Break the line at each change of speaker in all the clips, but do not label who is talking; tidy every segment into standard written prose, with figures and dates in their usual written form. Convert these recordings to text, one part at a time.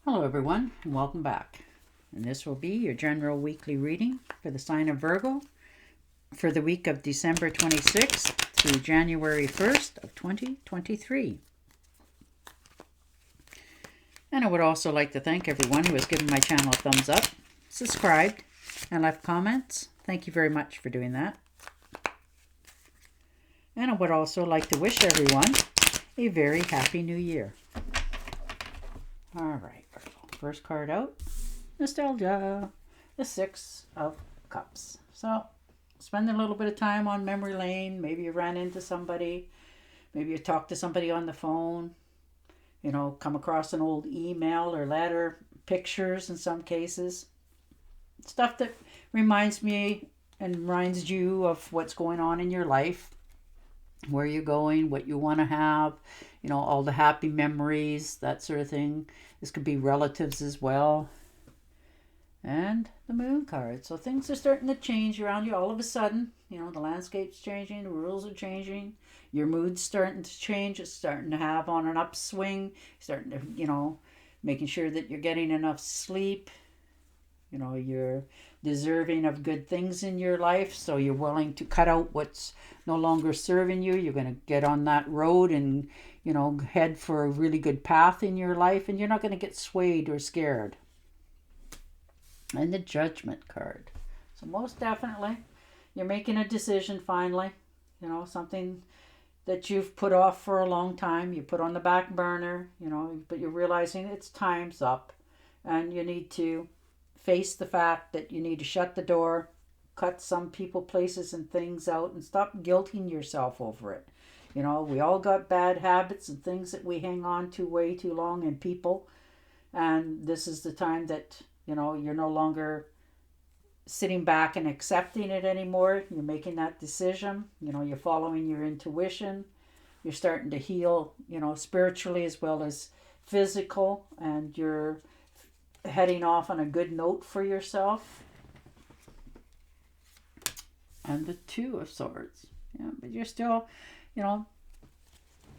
Hello everyone and welcome back. And this will be your general weekly reading for the sign of Virgo for the week of December 26th through January 1st of 2023. And I would also like to thank everyone who has given my channel a thumbs up, subscribed, and left comments. Thank you very much for doing that. And I would also like to wish everyone a very happy new year. All right, first card out, nostalgia, the Six of Cups. So spend a little bit of time on memory lane. Maybe you ran into somebody, maybe you talked to somebody on the phone, come across an old email or letter, pictures in some cases, stuff that reminds me and reminds you of what's going on in your life, where you're going, what you want to have, all the happy memories, that sort of thing. This could be relatives as well. And the Moon card. So things are starting to change around you all of a sudden. The landscape's changing, the rules are changing, your mood's starting to change. It's starting to have on an upswing, starting to, making sure that you're getting enough sleep. You're deserving of good things in your life, so you're willing to cut out what's no longer serving you. You're going to get on that road and, head for a really good path in your life, and you're not going to get swayed or scared. And the Judgment card. So most definitely, you're making a decision finally, something that you've put off for a long time. You put on the back burner, but you're realizing it's time's up, and you need to face the fact that you need to shut the door, cut some people, places, and things out, and stop guilting yourself over it. We all got bad habits and things that we hang on to way too long in people. And this is the time that, you're no longer sitting back and accepting it anymore. You're making that decision. You're following your intuition. You're starting to heal, spiritually as well as physical. And you're heading off on a good note for yourself. And the Two of Swords. Yeah, but you're still,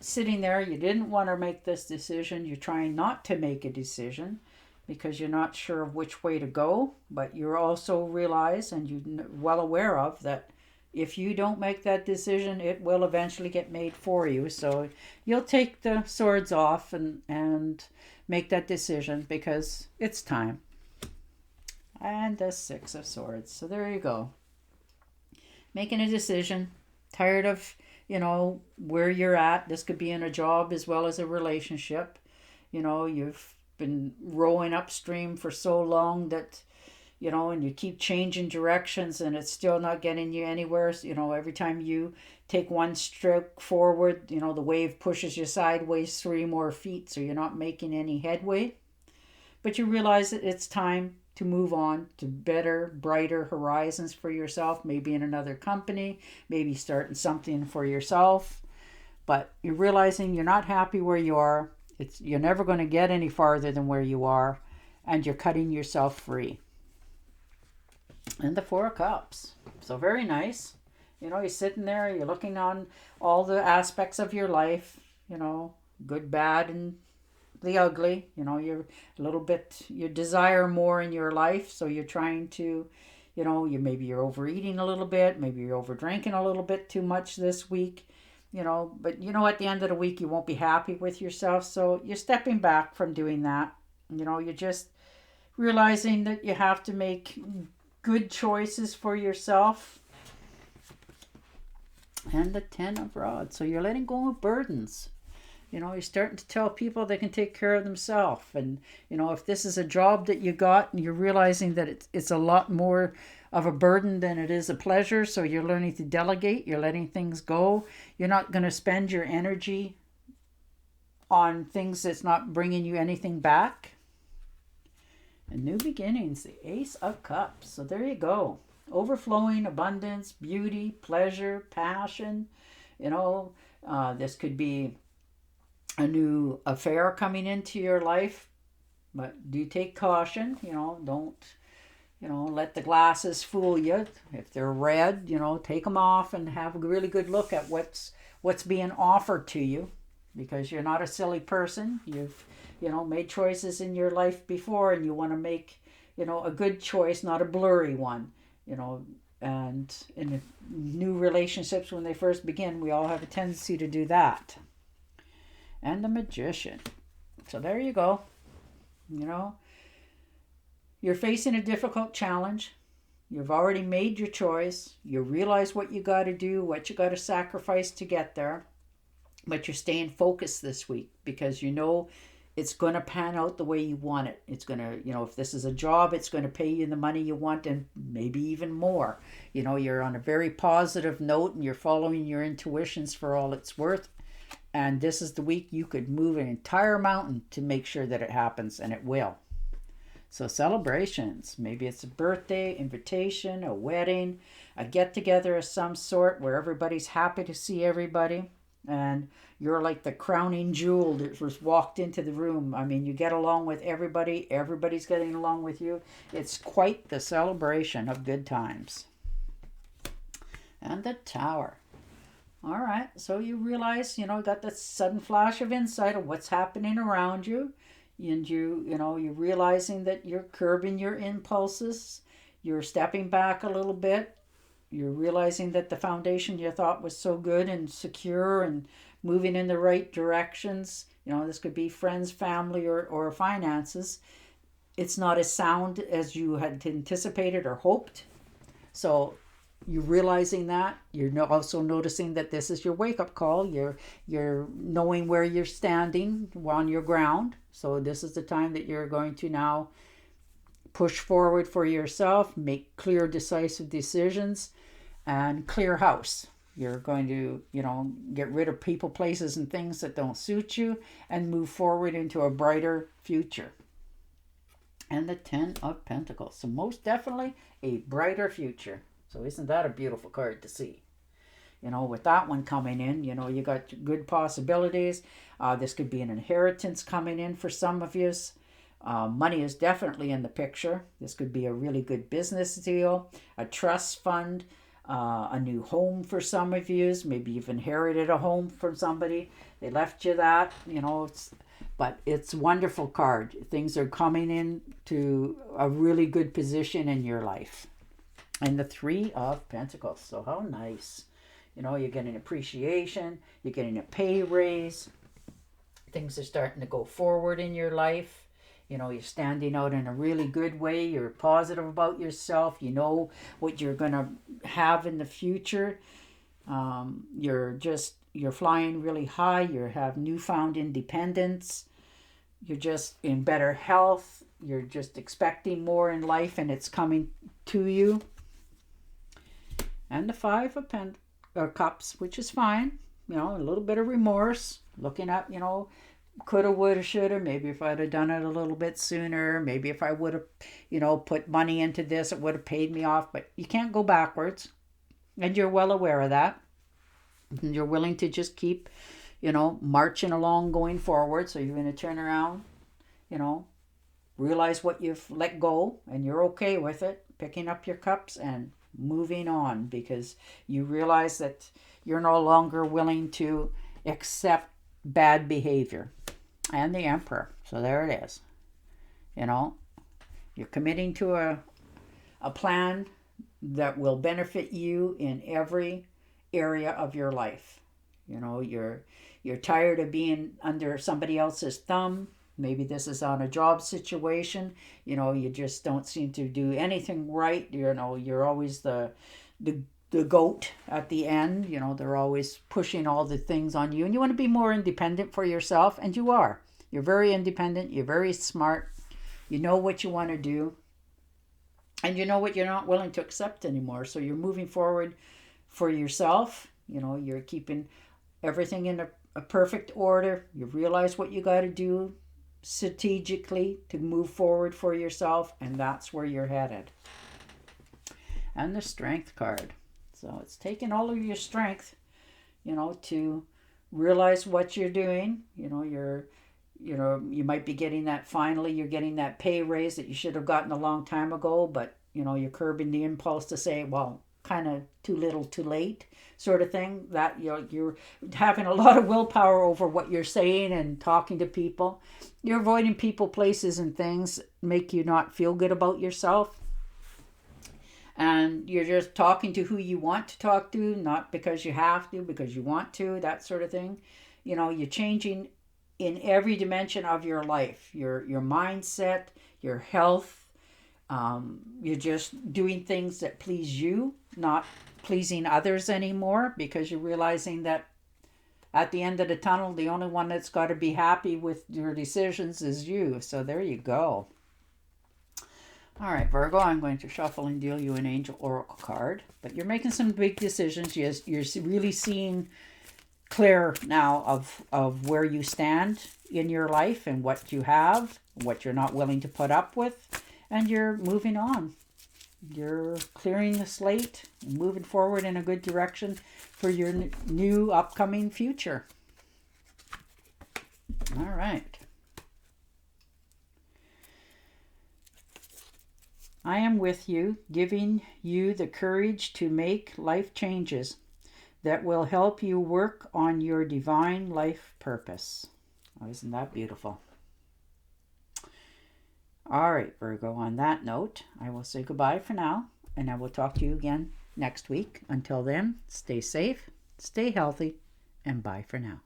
sitting there. You didn't want to make this decision. You're trying not to make a decision because you're not sure of which way to go. But you're also realize, and you're well aware of, that if you don't make that decision, it will eventually get made for you. So you'll take the swords off and make that decision because it's time. And the Six of Swords. So there you go. Making a decision. Tired of, where you're at. This could be in a job as well as a relationship. You've been rowing upstream for so long that, and you keep changing directions and it's still not getting you anywhere. So, every time you take one stroke forward, the wave pushes you sideways 3 more feet, so you're not making any headway. But you realize that it's time to move on to better, brighter horizons for yourself, maybe in another company, maybe starting something for yourself. But you're realizing you're not happy where you are. You're never going to get any farther than where you are, and you're cutting yourself free. And the Four of Cups. So very nice. You're sitting there, you're looking on all the aspects of your life, good, bad, and the ugly. You're a little bit, you desire more in your life, so you're trying to, maybe you're overeating a little bit, maybe you're over drinking a little bit too much this week, but at the end of the week you won't be happy with yourself, so you're stepping back from doing that. You're just realizing that you have to make good choices for yourself. And the Ten of Rods. So you're letting go of burdens. You're starting to tell people they can take care of themselves. And, if this is a job that you got and you're realizing that it's a lot more of a burden than it is a pleasure, so you're learning to delegate, you're letting things go. You're not going to spend your energy on things that's not bringing you anything back. And new beginnings, the Ace of Cups. So there you go. Overflowing abundance, beauty, pleasure, passion. This could be a new affair coming into your life, but do take caution. Don't let the glasses fool you. If they're red, take them off and have a really good look at what's being offered to you, because you're not a silly person. You've made choices in your life before, and you want to make, a good choice, not a blurry one, and in new relationships, when they first begin, we all have a tendency to do that. And the Magician. So there you go. You're facing a difficult challenge. You've already made your choice. You realize what you got to do, what you got to sacrifice to get there. But you're staying focused this week because it's going to pan out the way you want it. It's going to, if this is a job, it's going to pay you the money you want and maybe even more. You're on a very positive note and you're following your intuitions for all it's worth. And this is the week you could move an entire mountain to make sure that it happens, and it will. So celebrations, maybe it's a birthday, invitation, a wedding, a get-together of some sort where everybody's happy to see everybody. And you're like the crowning jewel that was walked into the room. I mean, you get along with everybody. Everybody's getting along with you. It's quite the celebration of good times. And the Tower. All right, so you realize, got that sudden flash of insight of what's happening around you. And you're realizing that you're curbing your impulses. You're stepping back a little bit. You're realizing that the foundation you thought was so good and secure and moving in the right directions, this could be friends, family, or finances. It's not as sound as you had anticipated or hoped. So you're realizing that. You're also noticing that this is your wake-up call. You're knowing where you're standing on your ground. So this is the time that you're going to now push forward for yourself, make clear, decisive decisions, and clear house. You're going to, get rid of people, places, and things that don't suit you and move forward into a brighter future. And the 10 of Pentacles. So most definitely a brighter future. So isn't that a beautiful card to see? With that one coming in, you got good possibilities. This could be an inheritance coming in for some of you. Money is definitely in the picture. This could be a really good business deal, a trust fund, a new home for some of you. Maybe you've inherited a home from somebody. They left you that, but it's a wonderful card. Things are coming in to a really good position in your life. And the 3 of Pentacles. So how nice. You're getting appreciation. You're getting a pay raise. Things are starting to go forward in your life. You're standing out in a really good way. You're positive about yourself. You know what you're going to have in the future. You're flying really high. You have newfound independence. You're just in better health. You're just expecting more in life and it's coming to you. And the 5 of Cups, which is fine. A little bit of remorse. Looking at, coulda, woulda, shoulda. Maybe if I'd have done it a little bit sooner. Maybe if I would have, put money into this, it would have paid me off. But you can't go backwards. And you're well aware of that. And you're willing to just keep, marching along, going forward. So you're going to turn around, realize what you've let go. And you're okay with it. Picking up your cups and moving on, because you realize that you're no longer willing to accept bad behavior. And the Emperor. So there it is. You're committing to a plan that will benefit you in every area of your life. You're tired of being under somebody else's thumb. Maybe this is on a job situation. You just don't seem to do anything right. You're always the goat at the end. They're always pushing all the things on you. And you want to be more independent for yourself. And you are. You're very independent. You're very smart. You know what you want to do. And you know what you're not willing to accept anymore. So you're moving forward for yourself. You're keeping everything in a perfect order. You realize what you got to do strategically to move forward for yourself, and that's where you're headed. And the Strength card. So it's taking all of your strength, to realize what you're doing. You might be getting that, finally you're getting that pay raise that you should have gotten a long time ago, but you're curbing the impulse to say, well, kind of too little too late sort of thing, that you're having a lot of willpower over what you're saying and talking to people. You're avoiding people, places, and things make you not feel good about yourself. And you're just talking to who you want to talk to, not because you have to, because you want to, that sort of thing. You're changing in every dimension of your life, your mindset, your health. You're just doing things that please you, not pleasing others anymore, because you're realizing that at the end of the tunnel, the only one that's got to be happy with your decisions is you. So there you go. All right, Virgo, I'm going to shuffle and deal you an Angel Oracle card. But you're making some big decisions. You're really seeing clear now of where you stand in your life and what you have, what you're not willing to put up with, and you're moving on. You're clearing the slate and moving forward in a good direction for your new upcoming future. All right. I am with you, giving you the courage to make life changes that will help you work on your divine life purpose. Oh, isn't that beautiful? All right, Virgo, on that note, I will say goodbye for now, and I will talk to you again next week. Until then, stay safe, stay healthy, and bye for now.